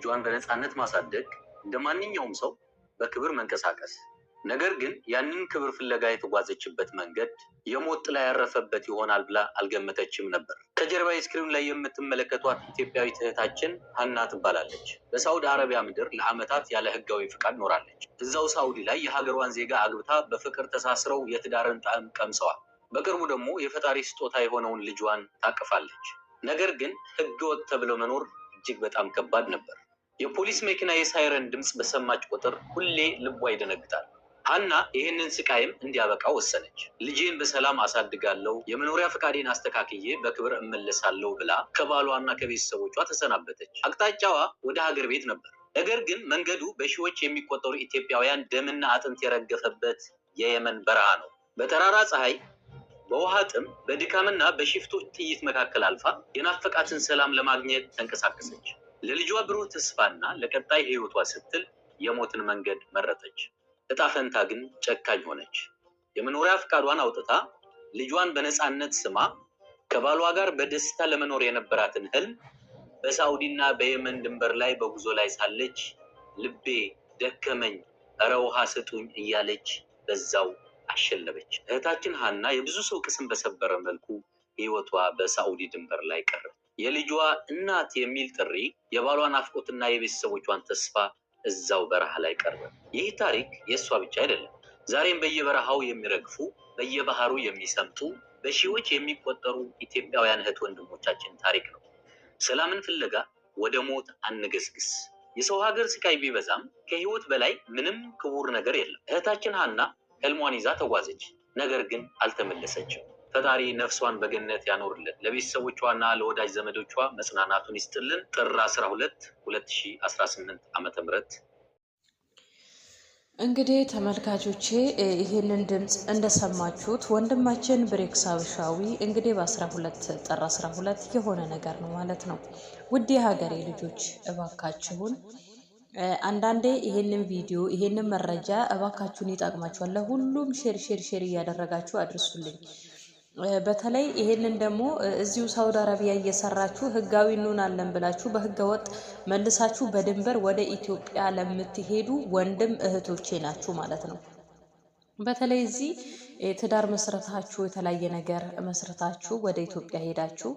ልጇን በነፃነት ማሳደግ፣ እንደማንኛውም ሰው በክብር መንቀሳቀስ። ነገር ግን ያንን ክብር ፍለጋ የተጓዘችበት መንገድ የሞት ጥላ ያረፈበት ይሆናል ብላ አልገመተችም ነበር። ከጀርባ ስክሪን ላይ የምትመለከቷት ኢትዮጵያዊት እህታችን ሀና ትባላለች። በሳውዲ አረቢያ ምድር ለዓመታት ያለ ህጋዊ ፍቃድ ኖራለች። እዛው ሳውዲ ላይ የሀገሯን ዜጋ አግብታ በፍቅር ተሳስረው የትዳርን ጣዕም ቀምሰዋል። በቅርቡ ደግሞ የፈጣሪ ስጦታ የሆነውን ልጇን ታቅፋለች። ነገር ግን ህገወጥ ተብሎ መኖር እጅግ በጣም ከባድ ነበር። የፖሊስ መኪና የሳይረን ድምፅ በሰማች ቁጥር ሁሌ ልቧ ይደነግጣል። ሀና ይህንን ስቃይም እንዲያበቃ ወሰነች። ልጄን በሰላም አሳድጋለሁ፣ የመኖሪያ ፈቃዴን አስተካክዬ በክብር እመለሳለሁ ብላ ከባሏና ከቤተሰቦቿ ተሰናበተች። አቅጣጫዋ ወደ ሀገር ቤት ነበር። ነገር ግን መንገዱ በሺዎች የሚቆጠሩ ኢትዮጵያውያን ደምና አጥንት የረገፈበት የየመን በረሃ ነው። በጠራራ ፀሐይ፣ በውሃ ጥም፣ በድካምና በሽፍቶች ጥይት መካከል አልፋ የናፈቃትን ሰላም ለማግኘት ተንቀሳቀሰች። ለልጇ ብሩህ ተስፋና ለቀጣይ ህይወቷ ስትል የሞትን መንገድ መረጠች። እጣ ፈንታ ግን ጨካኝ ሆነች። የመኖሪያ ፈቃዷን አውጥታ ልጇን በነፃነት ስማ ከባሏ ጋር በደስታ ለመኖር የነበራትን ህልም በሳውዲና በየመን ድንበር ላይ በጉዞ ላይ ሳለች ልቤ ደከመኝ፣ እረ ውሃ ስጡኝ እያለች በዛው አሸለበች። እህታችን ሀና የብዙ ሰው ቅስም በሰበረ መልኩ ህይወቷ በሳውዲ ድንበር ላይ ቀረ። የልጇ እናት የሚል ጥሪ የባሏን ናፍቆትና የቤተሰቦቿን ተስፋ እዛው በረሃ ላይ ቀረ። ይህ ታሪክ የእሷ ብቻ አይደለም። ዛሬም በየበረሃው የሚረግፉ፣ በየባህሩ የሚሰምጡ በሺዎች የሚቆጠሩ ኢትዮጵያውያን እህት ወንድሞቻችን ታሪክ ነው። ሰላምን ፍለጋ ወደ ሞት አንገስግስ። የሰው ሀገር ስቃይ ቢበዛም ከህይወት በላይ ምንም ክቡር ነገር የለም። እህታችን ሀና ህልሟን ይዛ ተጓዘች። ነገር ግን አልተመለሰችም። ፈጣሪ ነፍሷን በገነት ያኖርልን፣ ለቤተሰቦቿና ለወዳጅ ዘመዶቿ መጽናናቱን ይስጥልን። ጥር 12 2018 ዓ.ም። እንግዲህ ተመልካቾቼ ይህንን ድምፅ እንደሰማችሁት ወንድማችን ብሬክስ ሀበሻዊ እንግዲህ ጥር 12 የሆነ ነገር ነው ማለት ነው። ውድ የሀገሬ ልጆች እባካችሁን አንዳንዴ ይሄንን ቪዲዮ ይሄንን መረጃ እባካችሁን ይጠቅማችኋል፣ ለሁሉም ሼር እያደረጋችሁ አድርሱልኝ። በተለይ ይሄንን ደግሞ እዚሁ ሳውዲ አረቢያ እየሰራችሁ ህጋዊ እንሆናለን ብላችሁ በህገ ወጥ መልሳችሁ በድንበር ወደ ኢትዮጵያ ለምትሄዱ ወንድም እህቶቼ ናችሁ ማለት ነው። በተለይ እዚህ ትዳር መስረታችሁ የተለያየ ነገር መስረታችሁ ወደ ኢትዮጵያ ሄዳችሁ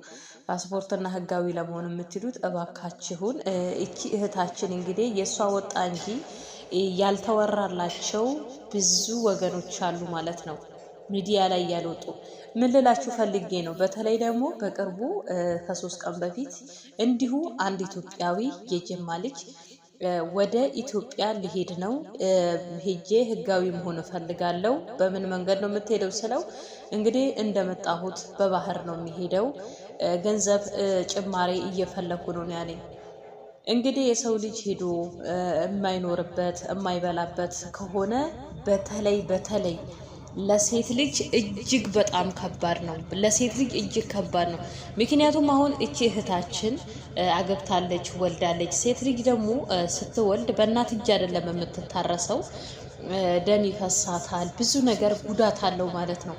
ፓስፖርትና ህጋዊ ለመሆን የምትሉት እባካችሁን እቺ እህታችን እንግዲህ የእሷ ወጣ እንጂ ያልተወራላቸው ብዙ ወገኖች አሉ ማለት ነው፣ ሚዲያ ላይ ያልወጡ። ምን ልላችሁ ፈልጌ ነው፣ በተለይ ደግሞ በቅርቡ ከ3 ቀን በፊት እንዲሁ አንድ ኢትዮጵያዊ የጀማ ልጅ ወደ ኢትዮጵያ ሊሄድ ነው፣ ሄጄ ህጋዊ መሆን እፈልጋለሁ። በምን መንገድ ነው የምትሄደው ስለው እንግዲህ እንደመጣሁት በባህር ነው የሚሄደው፣ ገንዘብ ጭማሬ እየፈለኩ ነው ያለኝ። እንግዲህ የሰው ልጅ ሄዶ የማይኖርበት የማይበላበት ከሆነ በተለይ ለሴት ልጅ እጅግ በጣም ከባድ ነው። ለሴት ልጅ እጅግ ከባድ ነው። ምክንያቱም አሁን እቺ እህታችን አገብታለች፣ ወልዳለች። ሴት ልጅ ደግሞ ስትወልድ በእናት እጅ አይደለም የምትታረሰው፣ ደም ይፈሳታል፣ ብዙ ነገር ጉዳት አለው ማለት ነው።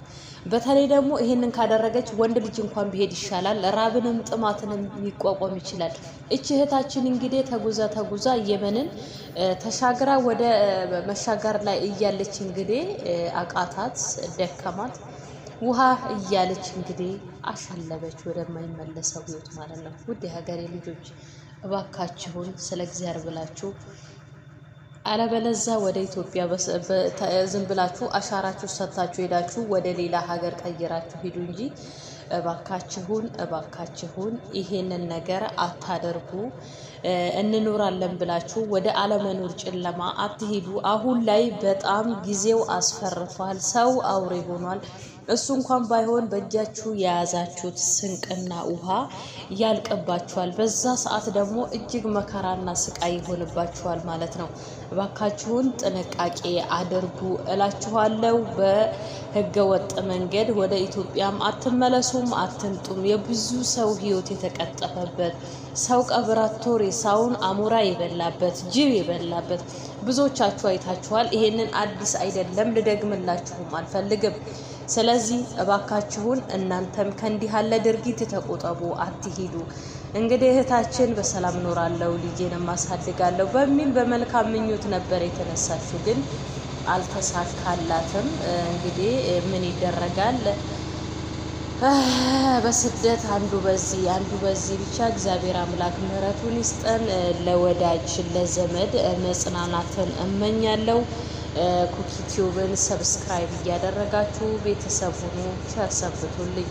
በተለይ ደግሞ ይሄንን ካደረገች ወንድ ልጅ እንኳን ቢሄድ ይሻላል፣ ራብንም ጥማትንም ሊቋቋም ይችላል። እቺ እህታችን እንግዲህ ተጉዛ የመንን ተሻግራ ወደ መሻገር ላይ እያለች እንግዲህ አቃታት፣ ደከማት፣ ውሃ እያለች እንግዲህ አሻለበች ወደማይመለሰው ህይወት ማለት ነው። ውድ የሀገሬ ልጆች እባካችሁን ስለ እግዚአብሔር ብላችሁ አለበለዛ ወደ ኢትዮጵያ ዝም ብላችሁ አሻራችሁ ሰጥታችሁ ሄዳችሁ ወደ ሌላ ሀገር ቀይራችሁ ሂዱ እንጂ እባካችሁን ይሄንን ነገር አታደርጉ። እንኖራለን ብላችሁ ወደ አለመኖር ጨለማ አትሂዱ። አሁን ላይ በጣም ጊዜው አስፈርቷል። ሰው አውሬ ሆኗል። እሱ እንኳን ባይሆን በእጃችሁ የያዛችሁት ስንቅና ውሃ ያልቅባችኋል። በዛ ሰዓት ደግሞ እጅግ መከራና ስቃይ ይሆንባችኋል ማለት ነው። እባካችሁን ጥንቃቄ አድርጉ እላችኋለሁ። በህገ ወጥ መንገድ ወደ ኢትዮጵያም አትመለሱም፣ አትምጡም። የብዙ ሰው ህይወት የተቀጠፈበት፣ ሰው ቀብራቶ ሬሳውን አሞራ የበላበት፣ ጅብ የበላበት ብዙዎቻችሁ አይታችኋል። ይሄንን አዲስ አይደለም፣ ልደግምላችሁም አልፈልግም። ስለዚህ እባካችሁን እናንተም ከእንዲህ ያለ ድርጊት ተቆጠቡ፣ አትሂዱ። እንግዲህ እህታችን በሰላም ኖራለሁ ልጄንም አሳድጋለሁ በሚል በመልካም ምኞት ነበር የተነሳችው፣ ግን አልተሳካላትም። እንግዲህ ምን ይደረጋል፣ በስደት አንዱ በዚህ ብቻ እግዚአብሔር አምላክ ምሕረቱን ይስጠን። ለወዳጅ ለዘመድ መጽናናትን እመኛለሁ። ኩኪ ቲዩብን ሰብስክራይብ እያደረጋችሁ ቤተሰብ ሁኑ። ቸር ሰንብቱልኝ።